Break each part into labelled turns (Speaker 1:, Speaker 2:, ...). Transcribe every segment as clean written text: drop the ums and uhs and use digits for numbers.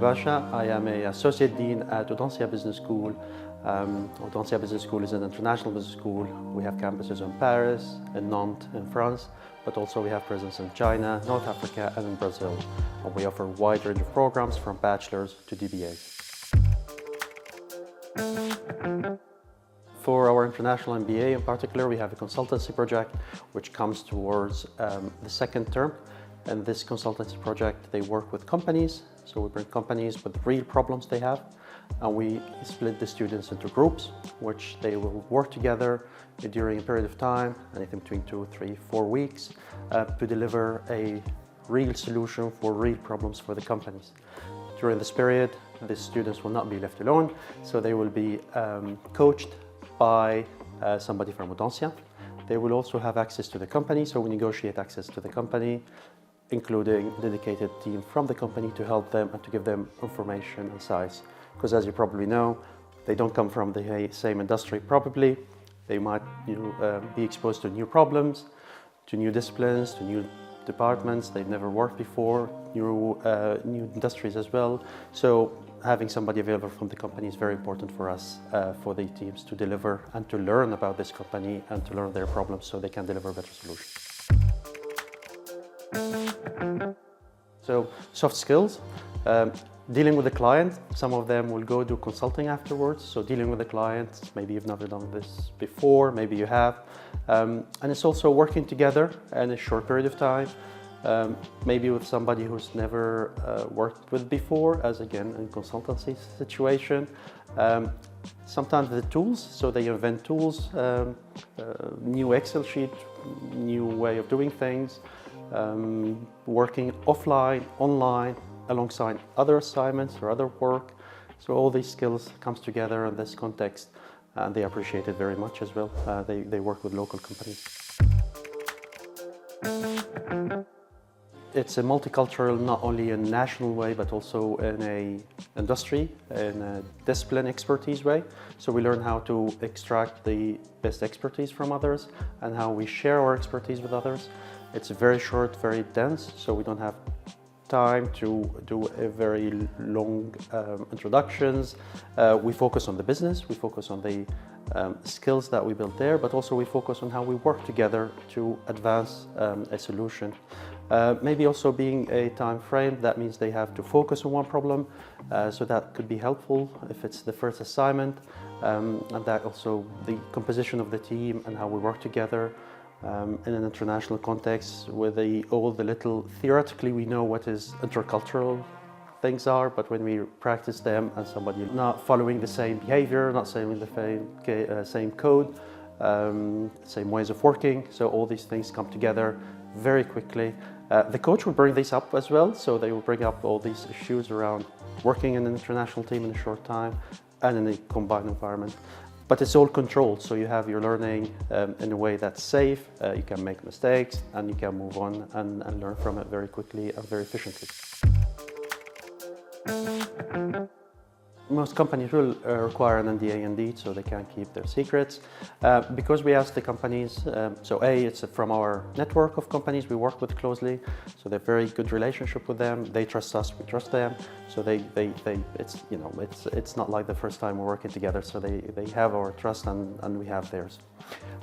Speaker 1: Elbasha. I am an Associate Dean at Audencia Business School. Audencia Business School is an international business school. We have campuses in Paris, in Nantes, in France, but also we have presence in China, North Africa, and in Brazil. And we offer a wide range of programs from bachelor's to DBAs. For our International MBA in particular, we have a consultancy project which comes towards the second term. And this consultancy project, they work with companies. So we bring companies with real problems they have, and we split the students into groups, which they will work together during a period of time, anything between 2, 3, 4 weeks, to deliver a real solution for real problems for the companies. During this period, the students will not be left alone, so they will be coached by somebody from Audencia. They will also have access to the company, so we negotiate access to the company, including a dedicated team from the company to help them and to give them information and size. Because as you probably know, they don't come from the same industry probably. They might be exposed to new problems, to new disciplines, to new departments they've never worked before, new industries as well. So having somebody available from the company is very important for us, for the teams to deliver and to learn about this company and to learn their problems so they can deliver better solutions. So soft skills, dealing with the client. Some of them will go do consulting afterwards. So dealing with the client, maybe you've never done this before, maybe you have. And it's also working together in a short period of time, maybe with somebody who's never worked with before, as again in consultancy situation. Sometimes the tools, so they invent tools, new Excel sheet, new way of doing things, working offline, online, alongside other assignments or other work. So all these skills comes together in this context, and they appreciate it very much as well. They work with local companies. It's a multicultural, not only in a national way, but also in a industry, in a discipline expertise way. So we learn how to extract the best expertise from others and how we share our expertise with others. It's very short, very dense, so we don't have time to do a very long introductions. We focus on the business, we focus on the skills that we built there, but also we focus on how we work together to advance a solution. Maybe also being a time frame, that means they have to focus on one problem, so that could be helpful if it's the first assignment, and that also the composition of the team and how we work together. In an international context, with all the little theoretically we know what is intercultural things are, but when we practice them and somebody not following the same behavior, not saying the same code, same ways of working, so all these things come together very quickly. The coach will bring this up as well, so they will bring up all these issues around working in an international team in a short time and in a combined environment. But it's all controlled, so you have your learning in a way that's safe, you can make mistakes, and you can move on and learn from it very quickly and very efficiently. Most companies will require an NDA indeed, so they can't keep their secrets. Because we ask the companies, so it's from our network of companies we work with closely, so they have very good relationship with them. They trust us, we trust them. So it's not like the first time we're working together. So they have our trust and we have theirs.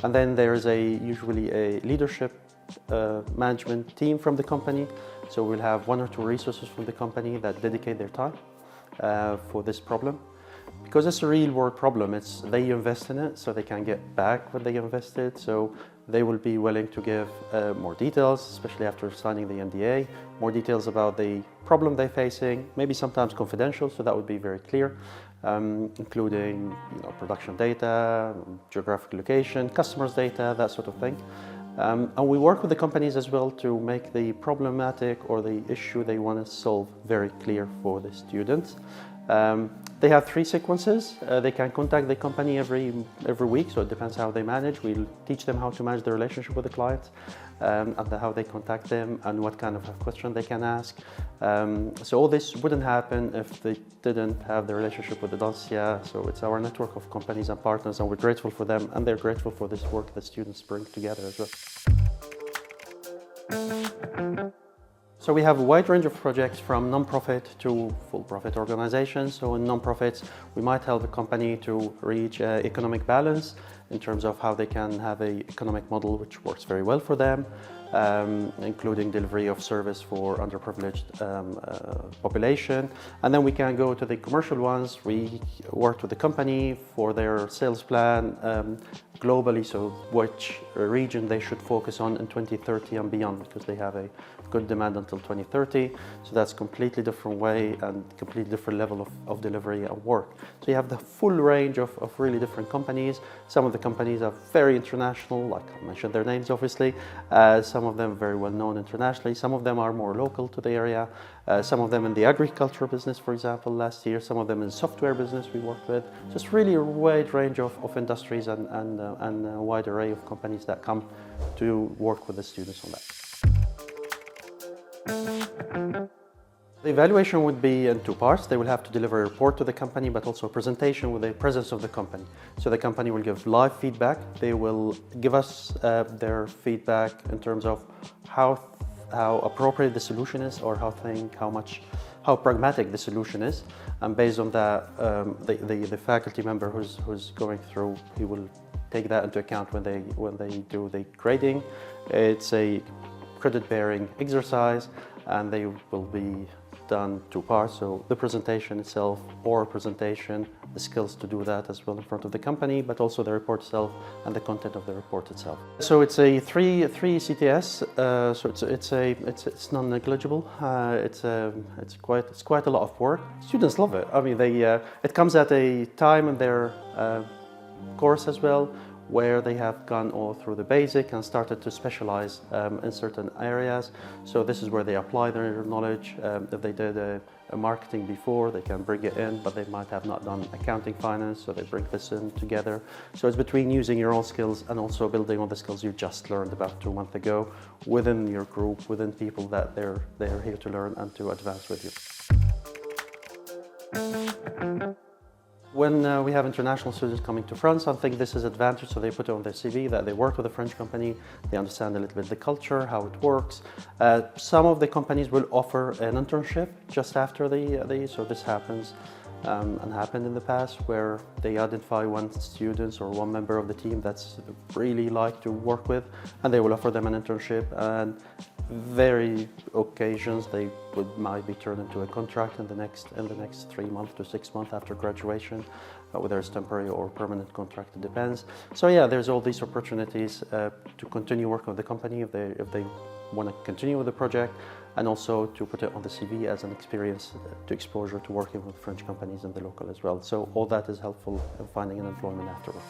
Speaker 1: And then there's usually a leadership management team from the company. So we'll have 1 or 2 resources from the company that dedicate their time for this problem. Because it's a real world problem, they invest in it, so they can get back what they invested. So they will be willing to give more details, especially after signing the NDA, more details about the problem they're facing, maybe sometimes confidential, so that would be very clear, including production data, geographic location, customers data, that sort of thing. And we work with the companies as well to make the problematic or the issue they want to solve very clear for the students. They have 3 sequences. They can contact the company every week, so it depends how they manage. We'll teach them how to manage the relationship with the clients, and how they contact them and what kind of question they can ask. So all this wouldn't happen if they didn't have the relationship with Audencia. So it's our network of companies and partners, and we're grateful for them, and they're grateful for this work that students bring together as well. So we have a wide range of projects from non-profit to full-profit organizations. So in non-profits, we might help a company to reach economic balance in terms of how they can have an economic model which works very well for them, including delivery of service for underprivileged population. And then we can go to the commercial ones. We work with the company for their sales plan globally, so which region they should focus on in 2030 and beyond, because they have a good demand until 2030. So that's completely different way and completely different level of delivery and work. So you have the full range of really different companies. Some of the companies are very international, like I mentioned their names obviously. Some of them very well known internationally. Some of them are more local to the area. Some of them in the agriculture business, for example, last year. Some of them in the software business we worked with. Just really a wide range of industries and a wide array of companies that come to work with the students on that. The evaluation would be in two parts. They will have to deliver a report to the company, but also a presentation with the presence of the company. So the company will give live feedback. They will give us their feedback in terms of how appropriate the solution is, or how pragmatic the solution is. And based on that, the faculty member who's going through, he will take that into account when they do the grading. It's a credit-bearing exercise, and they will be done two parts. So the presentation itself, or presentation, the skills to do that as well in front of the company, but also the report itself and the content of the report itself. So it's a three CTS. So it's non-negligible. It's quite a lot of work. Students love it. I mean, it comes at a time in their course as well, where they have gone all through the basic and started to specialize in certain areas. So this is where they apply their knowledge. If they did a marketing before, they can bring it in, but they might have not done accounting, finance, so they bring this in together. So it's between using your own skills and also building on the skills you just learned about 2 months ago within your group, within people that they're here to learn and to advance with you. When we have international students coming to France, I think this is an advantage, so they put it on their CV that they work with a French company, they understand a little bit the culture, how it works. Some of the companies will offer an internship just after so this happens and happened in the past, where they identify one student or one member of the team that's really like to work with, and they will offer them an internship, and very occasions they might be turned into a contract in the next 3 months to 6 months after graduation, whether it's temporary or permanent contract, it depends. So yeah, there's all these opportunities to continue working with the company if they want to continue with the project, and also to put it on the CV as an experience to exposure to working with French companies in the local as well. So all that is helpful in finding an employment afterwards.